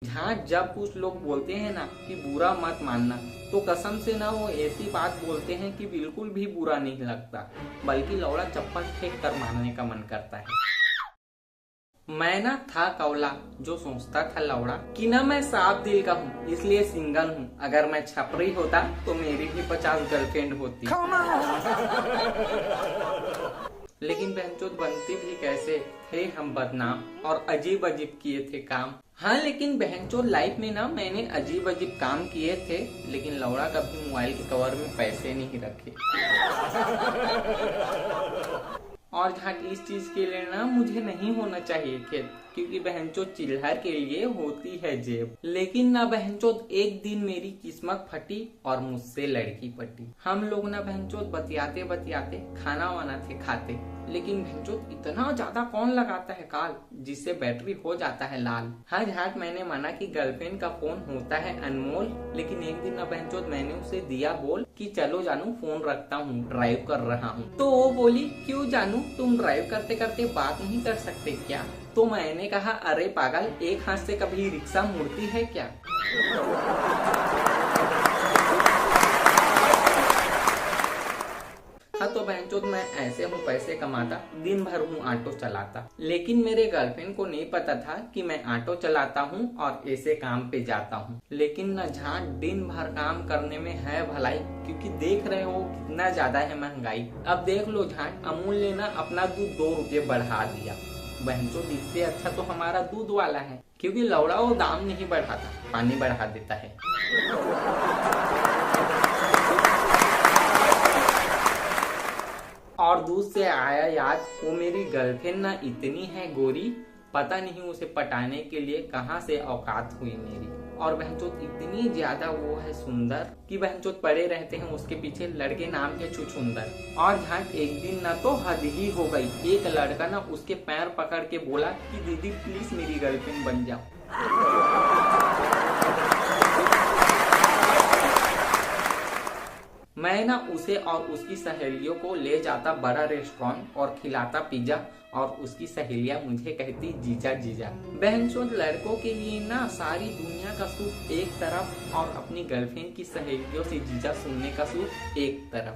जहाँ जब कुछ लोग बोलते हैं ना कि बुरा मत मानना, तो कसम से ना वो ऐसी बात बोलते हैं कि बिल्कुल भी बुरा नहीं लगता, बल्कि लौड़ा चप्पल फेंक कर मारने का मन करता है। मैं ना था कौला जो सोचता था लौड़ा कि ना मैं साफ दिल का हूँ इसलिए सिंगल हूँ। अगर मैं छपरी होता तो मेरी भी 50 गर्लफ्रेंड होती। लेकिन बहनचोद बनती भी कैसे थे हम बदनाम और अजीब अजीब किए थे काम। हाँ लेकिन बहनचोद लाइफ में ना मैंने अजीब अजीब काम किए थे, लेकिन लौड़ा कभी मोबाइल के कवर में पैसे नहीं रखे। और जहाँ इस चीज के लिए ना मुझे नहीं होना चाहिए खेत, क्योंकि बहनचोद चिल्हर के लिए होती है जेब। लेकिन ना बहनचोद एक दिन मेरी किस्मत फटी और मुझसे लड़की पटी। हम लोग ना बहनचोद बतियाते बतियाते खाना वाना थे खाते, लेकिन बहनचोद इतना ज्यादा कौन लगाता है कॉल जिससे बैटरी हो जाता है लाल। हाँ झाट मैंने माना कि गर्लफ्रेंड का फोन होता है अनमोल, लेकिन एक दिन ना बहनचोद मैंने उसे दिया बोल कि चलो जानू फोन रखता हूँ, ड्राइव कर रहा हूँ। तो वो बोली क्यों जानू, तुम ड्राइव करते करते बात नहीं कर सकते क्या? तो मैंने कहा अरे पागल, एक हाथ से कभी रिक्शा मुड़ती है क्या? हाँ तो बहनचोद मैं ऐसे हूँ पैसे कमाता, दिन भर हूँ ऑटो चलाता। लेकिन मेरे गर्लफ्रेंड को नहीं पता था कि मैं ऑटो चलाता हूँ और ऐसे काम पे जाता हूँ। लेकिन न जहाँ दिन भर काम करने में है भलाई, क्योंकि देख रहे हो कितना ज्यादा है महंगाई। अब देख लो झाट, अमूल ने ना अपना दूध 2 रुपये बढ़ा दिया। बहनचोद इससे अच्छा तो हमारा दूध वाला है, क्योंकि लौड़ा वो दाम नहीं बढ़ाता, पानी बढ़ा देता है। और दूध से आया याद, वो मेरी गर्लफ्रेंड ना इतनी है गोरी, पता नहीं उसे पटाने के लिए कहाँ से औकात हुई मेरी। और बहनचोद इतनी ज्यादा वो है सुंदर कि बहनचोद पड़े रहते हैं उसके पीछे लड़के नाम के छुछुंदर। और जहाँ एक दिन ना तो हद ही हो गई, एक लड़का ना उसके पैर पकड़ के बोला कि दीदी प्लीज मेरी गर्लफ्रेंड बन जाओ। मैं ना उसे और उसकी सहेलियों को ले जाता बड़ा रेस्टोरेंट और खिलाता पिज्जा, और उसकी सहेलियां मुझे कहती जीजा जीजा। बहनचोद लड़कों के लिए ना सारी दुनिया का सुख एक तरफ और अपनी गर्लफ्रेंड की सहेलियों से जीजा सुनने का सुख एक तरफ।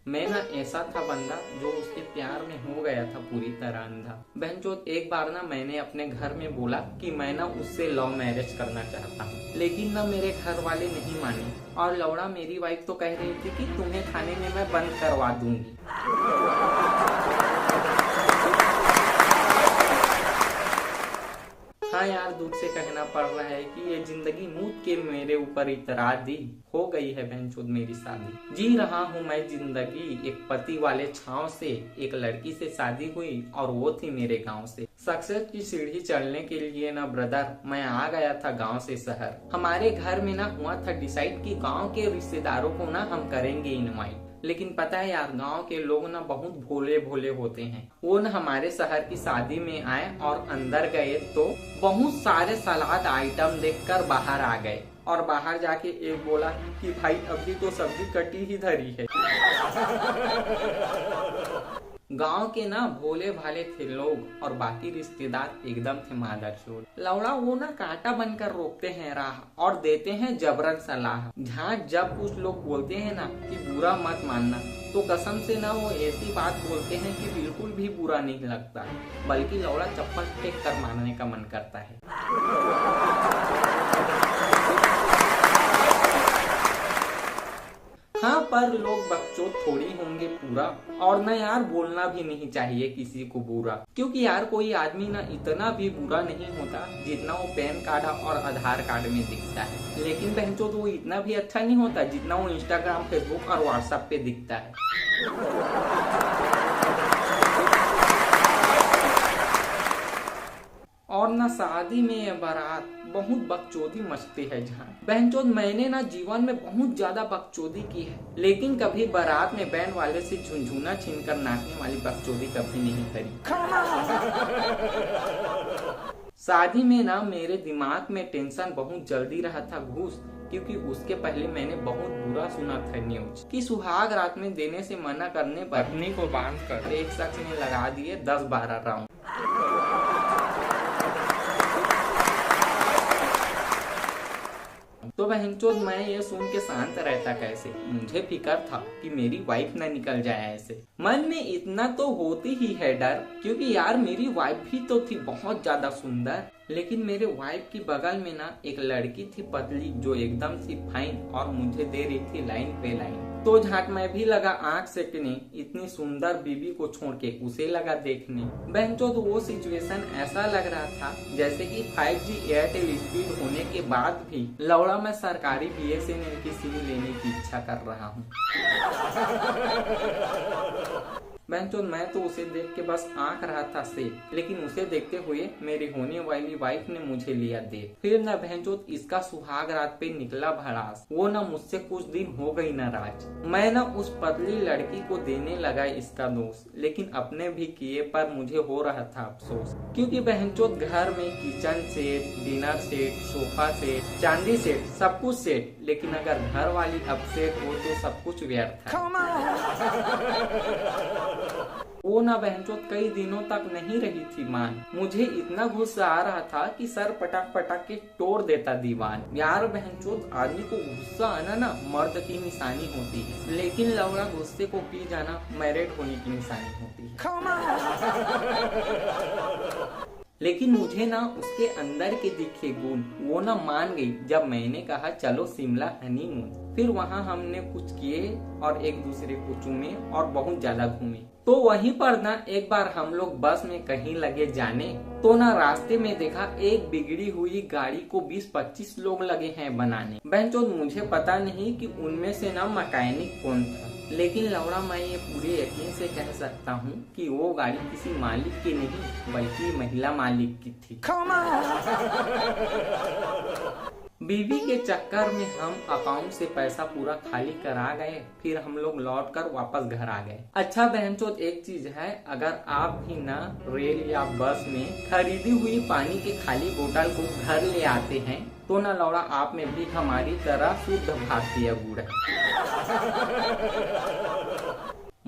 मैं ना ऐसा था बंदा जो उसके प्यार में हो गया था पूरी तरह अंधा। बहनचोद एक बार ना मैंने अपने घर में बोला कि मैं ना उससे लव मैरिज करना चाहता हूँ, लेकिन ना मेरे घर वाले नहीं माने। और लौड़ा मेरी वाइफ तो कह रही थी कि तुम्हें खाने में मैं बंद करवा दूंगी। हाँ यार, दुख से कहना पड़ रहा है कि ये जिंदगी मूत के मेरे ऊपर इतरा दी, हो गई है बहनचोद मेरी शादी। जी रहा हूँ मैं जिंदगी एक पति वाले छांव से, एक लड़की से शादी हुई और वो थी मेरे गांव से। सक्सेस की सीढ़ी चढ़ने के लिए ना ब्रदर मैं आ गया था गांव से शहर। हमारे घर में ना हुआ था डिसाइड कि गांव के रिश्तेदारों को ना हम करेंगे इनवाइट। लेकिन पता है यार, गांव के लोग ना बहुत भोले भोले होते हैं। वो न हमारे शहर की शादी में आए और अंदर गए तो बहुत सारे सलाद आइटम देखकर बाहर आ गए, और बाहर जाके एक बोला कि भाई अभी तो सब्जी कटी ही धरी है। गांव के ना भोले भाले थे लोग और बाकी रिश्तेदार एकदम थे मादरचोद। लौड़ा वो ना कांटा बनकर रोकते हैं राह और देते हैं जबरन सलाह। जहाँ जब कुछ लोग बोलते हैं ना कि बुरा मत मानना, तो कसम से ना वो ऐसी बात बोलते हैं कि बिल्कुल भी बुरा नहीं लगता, बल्कि लौड़ा चप्पल फेंक कर मारने का मन करता है। हाँ पर लोग बकचोद थोड़ी होंगे पूरा, और ना यार बोलना भी नहीं चाहिए किसी को बुरा, क्योंकि यार कोई आदमी ना इतना भी बुरा नहीं होता जितना वो पैन कार्ड और आधार कार्ड में दिखता है। लेकिन बहनचोद वो इतना भी अच्छा नहीं होता जितना वो इंस्टाग्राम, फेसबुक और व्हाट्सएप पे दिखता है। और ना शादी में बारात बहुत बकचोदी मचती है जहाँ। बहनचोद मैंने ना जीवन में बहुत ज्यादा बकचोदी की है, लेकिन कभी बारात में बैंड वाले से झुनझुना छीनकर नाचने वाली बकचोदी कभी नहीं करी। शादी में ना मेरे दिमाग में टेंशन बहुत जल्दी रहा था घूस, क्योंकि उसके पहले मैंने बहुत बुरा सुना था न्यूज कि सुहाग रात में देने से मना करने पर पत्नी को बांध कर एक शख्स ने लगा दिए 10-12 राउंड। बहनचोद मैं ये सुन के शांत रहता कैसे। मुझे फिक्र था कि मेरी वाइफ न निकल जाए ऐसे। मन में इतना तो होती ही है डर, क्योंकि यार मेरी वाइफ भी तो थी बहुत ज्यादा सुंदर। लेकिन मेरे वाइफ की बगल में ना एक लड़की थी पतली, जो एकदम सी फाइन और मुझे दे रही थी लाइन पे लाइन। तो झाट मैं भी लगा आंख सेकने, इतनी सुंदर बीबी को छोड़ के उसे लगा देखने। बहनचोद वो सिचुएशन ऐसा लग रहा था जैसे कि 5G एयरटेल स्पीड होने के बाद भी लौड़ा मैं सरकारी BSNL की सिम लेने की इच्छा कर रहा हूँ। बहनचोद मैं तो उसे देख के बस आंख रहा था से, लेकिन उसे देखते हुए मेरी होने वाली वाइफ ने मुझे लिया देख। फिर न बहनचोद इसका सुहाग रात पे निकला भड़ास। वो न मुझसे कुछ दिन हो गई नाराज। मैं न उस पतली लड़की को देने लगा इसका दोष, लेकिन अपने भी किए पर मुझे हो रहा था अफसोस। क्योंकि बहनचोद घर में kitchen set, dinner set, sofa set, चांदी सेट, सब कुछ सेट, लेकिन अगर घर वाली अपसेट हो तो सब कुछ व्यर्थ है। वो ना बहनचोद कई दिनों तक नहीं रही थी मान। मुझे इतना गुस्सा आ रहा था कि सर पटक पटक के तोड़ देता दीवान। यार बहनचोद आदमी को गुस्सा आना ना मर्द की निशानी होती है, लेकिन लौड़ा गुस्से को पी जाना मैरिड होने की निशानी होती है। लेकिन मुझे ना उसके अंदर के दिखे गुण वो ना मान गई जब मैंने कहा चलो शिमला हनीमून। फिर वहाँ हमने कुछ किए और एक दूसरे को चूमे और बहुत ज्यादा घूमे। तो वहीं पर ना एक बार हम लोग बस में कहीं लगे जाने, तो ना रास्ते में देखा एक बिगड़ी हुई गाड़ी को 20-25 लोग लगे हैं बनाने। बहनचोद मुझे पता नहीं कि उनमें से ना मैकेनिक कौन था, लेकिन लौड़ा मैं ये पूरे यकीन से कह सकता हूँ कि वो गाड़ी किसी मालिक की नहीं बल्कि महिला मालिक की थी। बीवी के चक्कर में हम अकाउंट से पैसा पूरा खाली करा गए। फिर हम लोग लौट कर वापस घर आ गए। अच्छा बहनचोद एक चीज है, अगर आप भी ना रेल या बस में खरीदी हुई पानी के खाली बोतल को घर ले आते हैं तो ना लौड़ा आप में भी हमारी तरह शुद्ध भारतीय गुड़ है।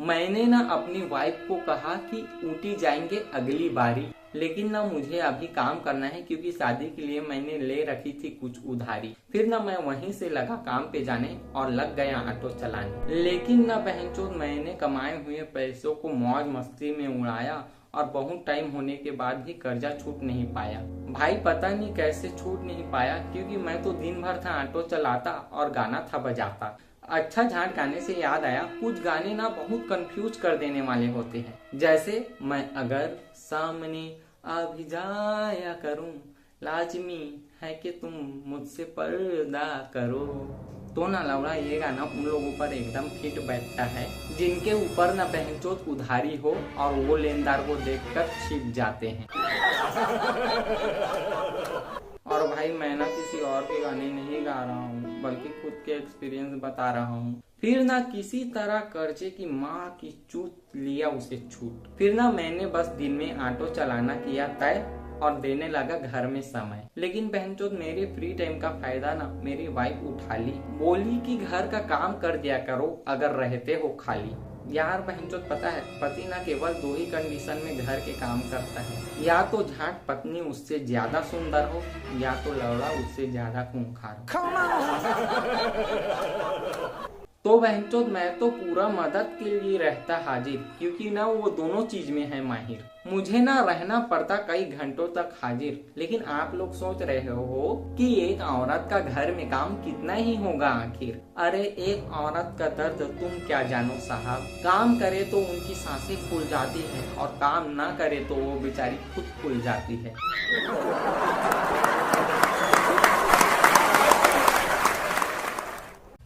मैंने ना अपनी वाइफ को कहा कि ऊटी जाएंगे अगली बारी, लेकिन ना मुझे अभी काम करना है क्योंकि शादी के लिए मैंने ले रखी थी कुछ उधारी। फिर ना मैं वहीं से लगा काम पे जाने और लग गया ऑटो चलाने। लेकिन ना बहनचोद मैंने कमाए हुए पैसों को मौज मस्ती में उड़ाया और बहुत टाइम होने के बाद भी कर्जा छूट नहीं पाया। भाई पता नहीं कैसे छूट नहीं पाया, क्योंकि मैं तो दिन भर था ऑटो चलाता और गाना था बजाता। अच्छा झाट गाने से याद आया, कुछ गाने ना बहुत कंफ्यूज कर देने वाले होते हैं, जैसे मैं अगर सामने आ भी जाया करूं, लाजमी है कि तुम मुझसे पर्दा करो। तो ना लौड़ा ये गाना उन लोगों पर एकदम फिट बैठता है जिनके ऊपर ना बहनचोद उधारी हो और वो लेनदार को देखकर छिप जाते हैं। और भाई मैं ना किसी और के गाने नहीं गा रहा हूँ, बल्कि खुद के एक्सपीरियंस बता रहा हूँ। फिर ना किसी तरह कर्जे की माँ की चूत लिया उसे छूट। फिर ना मैंने बस दिन में ऑटो चलाना किया तय और देने लगा घर में समय। लेकिन बहनचोद मेरे फ्री टाइम का फायदा ना मेरी वाइफ उठा ली, बोली कि घर का काम कर दिया करो अगर रहते हो खाली। यार बहनचोद पता है, पति ना केवल 2 ही कंडीशन में घर के काम करता है, या तो झाट पत्नी उससे ज्यादा सुंदर हो या तो लौड़ा उससे ज्यादा खूंखार हो। तो बहनचोद मैं तो पूरा मदद के लिए रहता हाजिर, क्योंकि ना वो दोनों चीज में है माहिर। मुझे ना रहना पड़ता कई घंटों तक हाजिर। लेकिन आप लोग सोच रहे हो कि एक औरत का घर में काम कितना ही होगा आखिर। अरे एक औरत का दर्द तुम क्या जानो साहब। काम करे तो उनकी सांसें फूल जाती है और काम ना करे तो वो बेचारी खुद फूल जाती है।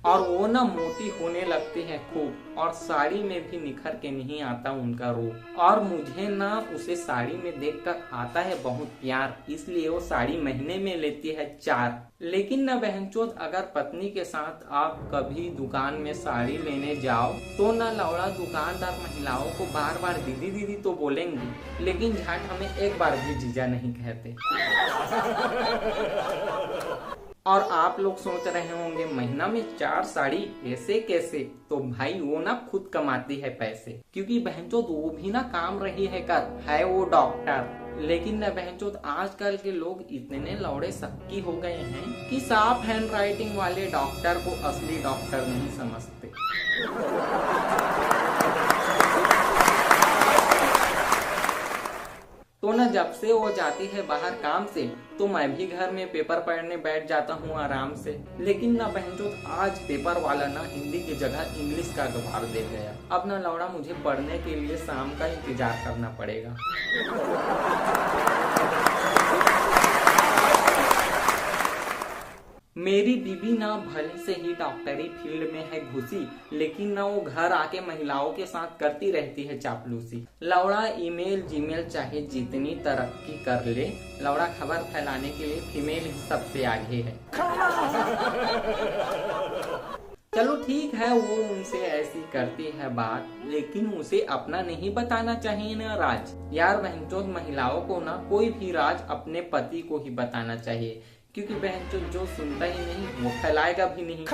और वो ना मोटी होने लगते हैं खूब, और साड़ी में भी निखर के नहीं आता उनका रूप। और मुझे ना उसे साड़ी में देखकर आता है बहुत प्यार, इसलिए वो साड़ी महीने में लेती है 4। लेकिन ना बहनचोद अगर पत्नी के साथ आप कभी दुकान में साड़ी लेने जाओ तो ना लौड़ा दुकानदार महिलाओं को बार बार दीदी दीदी तो बोलेंगी, लेकिन झाट हमें एक बार भी जीजा नहीं कहते। और आप लोग सोच रहे होंगे महीना में 4 साड़ी ऐसे कैसे। तो भाई वो ना खुद कमाती है पैसे, क्योंकि बहनचोद वो भी ना काम रही है कर, है वो डॉक्टर। लेकिन न बहनचोद आजकल के लोग इतने लौड़े सक्की हो गए हैं कि साफ हैंड राइटिंग वाले डॉक्टर को असली डॉक्टर नहीं समझते। तो न जब से वो जाती है बाहर काम से तो मैं भी घर में पेपर पढ़ने बैठ जाता हूँ आराम से। लेकिन ना बहनचोद आज पेपर वाला ना हिंदी की जगह इंग्लिश का अखबार दे गया। अब ना लौड़ा मुझे पढ़ने के लिए शाम का इंतजार करना पड़ेगा। मेरी बीबी ना भले से ही डॉक्टरी फील्ड में है घुसी, लेकिन ना वो घर आके महिलाओं के साथ करती रहती है चापलूसी। लौड़ा ईमेल जीमेल चाहे जितनी तरक्की कर ले, लौड़ा खबर फैलाने के लिए फीमेल ही सबसे आगे है। चलो ठीक है, वो उनसे ऐसी करती है बात, लेकिन उसे अपना नहीं बताना चाहिए ना राज। यार बहनचोद महिलाओं को ना कोई भी राज अपने पति को ही बताना चाहिए, क्योंकि बहनचोद जो सुनता ही नहीं वो फैलाएगा भी नहीं।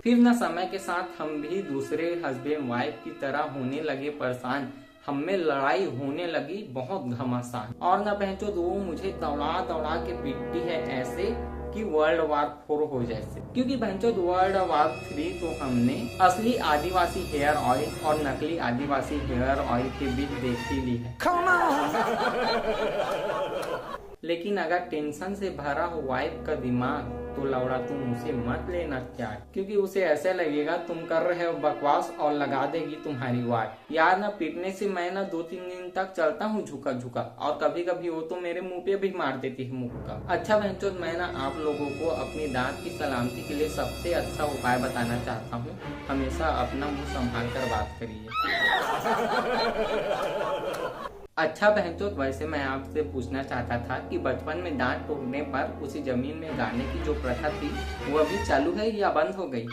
फिर ना समय के साथ हम भी दूसरे हस्बैंड वाइफ की तरह होने लगे परेशान। हम में लड़ाई होने लगी बहुत घमासान। और ना बहनचोद वो मुझे दौड़ा दौड़ा के पीटती है ऐसे कि वर्ल्ड वार 4 हो जैसे। क्योंकि बहनचोद वर्ल्ड वार 3 तो हमने असली आदिवासी हेयर ऑयल और नकली आदिवासी हेयर ऑयल के बीच देख ही ली है। लेकिन अगर टेंशन से भरा हो वाइफ का दिमाग तो लौड़ा तुम उसे मत लेना त्याग, क्योंकि उसे ऐसे लगेगा तुम कर रहे हो बकवास और लगा देगी तुम्हारी वाट। यार ना पीटने से मैं ना 2-3 दिन तक चलता हूँ झुका झुका, और कभी कभी वो तो मेरे मुंह पे भी मार देती है मुक्का। अच्छा बहनचोद मैं ना आप लोगों को अपनी दांत की सलामती के लिए सबसे अच्छा उपाय बताना चाहता हूँ। हमेशा अपना मुंह संभाल कर बात करिए। अच्छा बहनचोद वैसे मैं आपसे पूछना चाहता था कि बचपन में दांत टूटने पर उसी जमीन में गाने की जो प्रथा थी वो अभी चालू है या बंद हो गई?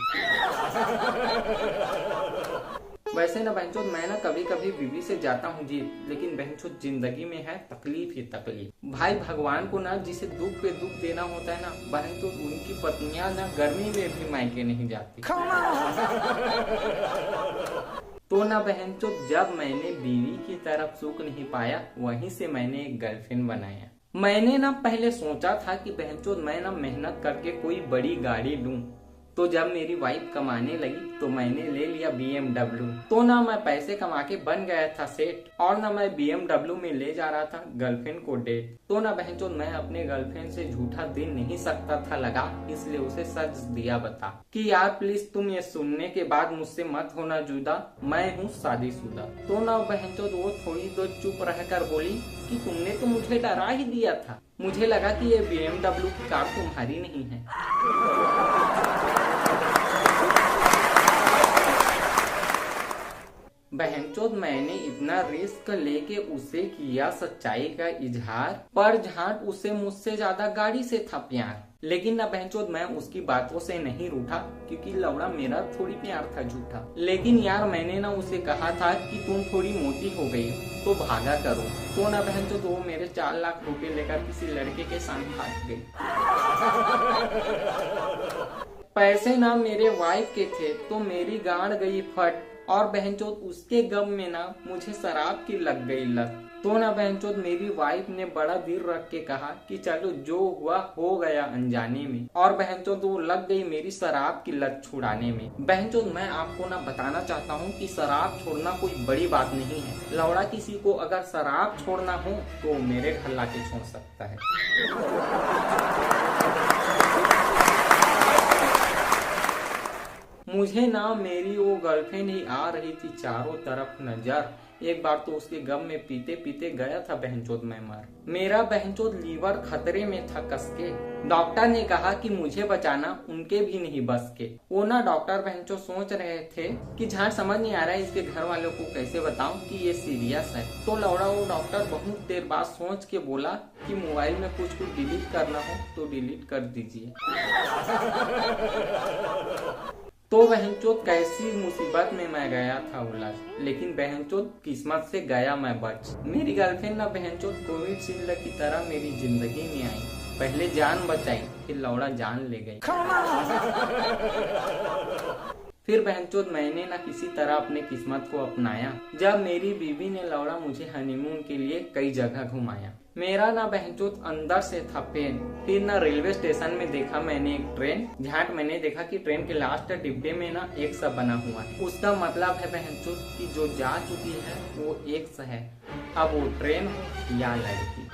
वैसे ना बहनचोद मैं ना कभी कभी बीवी से जाता हूँ जीत, लेकिन बहनचोद जिंदगी में है तकलीफ ही तकलीफ। भाई भगवान को ना जिसे दुख पे दुख देना होता है ना बहनचोद उनकी पत्नियां ना गर्मी में भी मायके नहीं जाती। तो ना बहनचोद जब मैंने बीवी की तरफ सुख नहीं पाया वहीं से मैंने एक गर्लफ्रेंड बनाया। मैंने ना पहले सोचा था कि बहनचोद मैं ना मेहनत करके कोई बड़ी गाड़ी लूं, तो जब मेरी वाइफ कमाने लगी तो मैंने ले लिया BMW। तो ना मैं पैसे कमा के बन गया था सेठ, और ना मैं BMW में ले जा रहा था गर्लफ्रेंड को डेट। तो ना बहनचोद मैं अपने गर्लफ्रेंड से झूठा दे नहीं सकता था लगा, इसलिए उसे सच दिया बता कि यार प्लीज तुम ये सुनने के बाद मुझसे मत होना जुदा, मैं हूँ शादीशुदा। तो ना बहनचोद वो थोड़ी देर चुप रहकर बोली कि तुमने तो मुझे डरा ही दिया था, मुझे लगा कि ये BMW की कार तुम्हारी नहीं है। बहनचोद मैंने इतना रिस्क लेके उसे किया सच्चाई का इजहार, पर झांट उसे मुझसे ज्यादा गाड़ी से था प्यार। लेकिन ना बहनचोद मैं उसकी बातों से नहीं रूठा, क्योंकि लौड़ा मेरा थोड़ी प्यार था झूठा। लेकिन यार मैंने ना उसे कहा था कि तुम थोड़ी मोटी हो गई तो भागा करो। तो ना बहनचोद वो मेरे 4 लाख रुपए लेकर किसी लड़के के साथ भाग गई। पैसे ना मेरे वाइफ के थे तो मेरी गांड गई फट, और बहनचोद उसके गम में ना मुझे शराब की लग गई लत। तो ना बहनचोद मेरी वाइफ ने बड़ा दिल रख के कहा कि चलो जो हुआ हो गया अनजाने में, और बहनचोद वो लग गई मेरी शराब की लत छुड़ाने में। बहनचोद मैं आपको ना बताना चाहता हूँ कि शराब छोड़ना कोई बड़ी बात नहीं है। लौड़ा किसी को अगर शराब छोड़ना हो तो मेरे घर लाके छोड़ सकता है। मुझे ना मेरी वो गर्लफ्रेंड ही आ रही थी चारों तरफ नजर। एक बार तो उसके गम में पीते पीते गया था बहनचोद मैं मर। मेरा बहनचोद लीवर खतरे में था कसके। डॉक्टर ने कहा कि मुझे बचाना उनके भी नहीं बस के। वो ना डॉक्टर बहनचोद सोच रहे थे कि झाड़ समझ नहीं आ रहा है इसके घर वालों को कैसे बताऊं कि ये सीरियस है। तो लौड़ा वो डॉक्टर बहुत देर बाद सोच के बोला कि मोबाइल में कुछ डिलीट करना हो तो डिलीट कर दीजिए। तो बहनचोद कैसी मुसीबत में मैं गया था उलझ, लेकिन बहनचोद किस्मत से गया मैं बच। मेरी गर्लफ्रेंड ना बहनचोद कोविशील्ड की तरह मेरी जिंदगी में आई, पहले जान बचाई फिर लौड़ा जान ले गई। फिर बहनचोद मैंने ना किसी तरह अपने किस्मत को अपनाया, जब मेरी बीवी ने लौड़ा मुझे हनीमून के लिए कई जगह घुमाया। मेरा ना बहनचोद अंदर से था पेन। फिर ना रेलवे स्टेशन में देखा मैंने एक ट्रेन, जहाँ मैंने देखा कि ट्रेन के लास्ट डिब्बे में ना एक्स बना हुआ है। उसका मतलब है बहनचोद कि जो जा चुकी है वो एक्स है, अब वो ट्रेन हो या लड़की।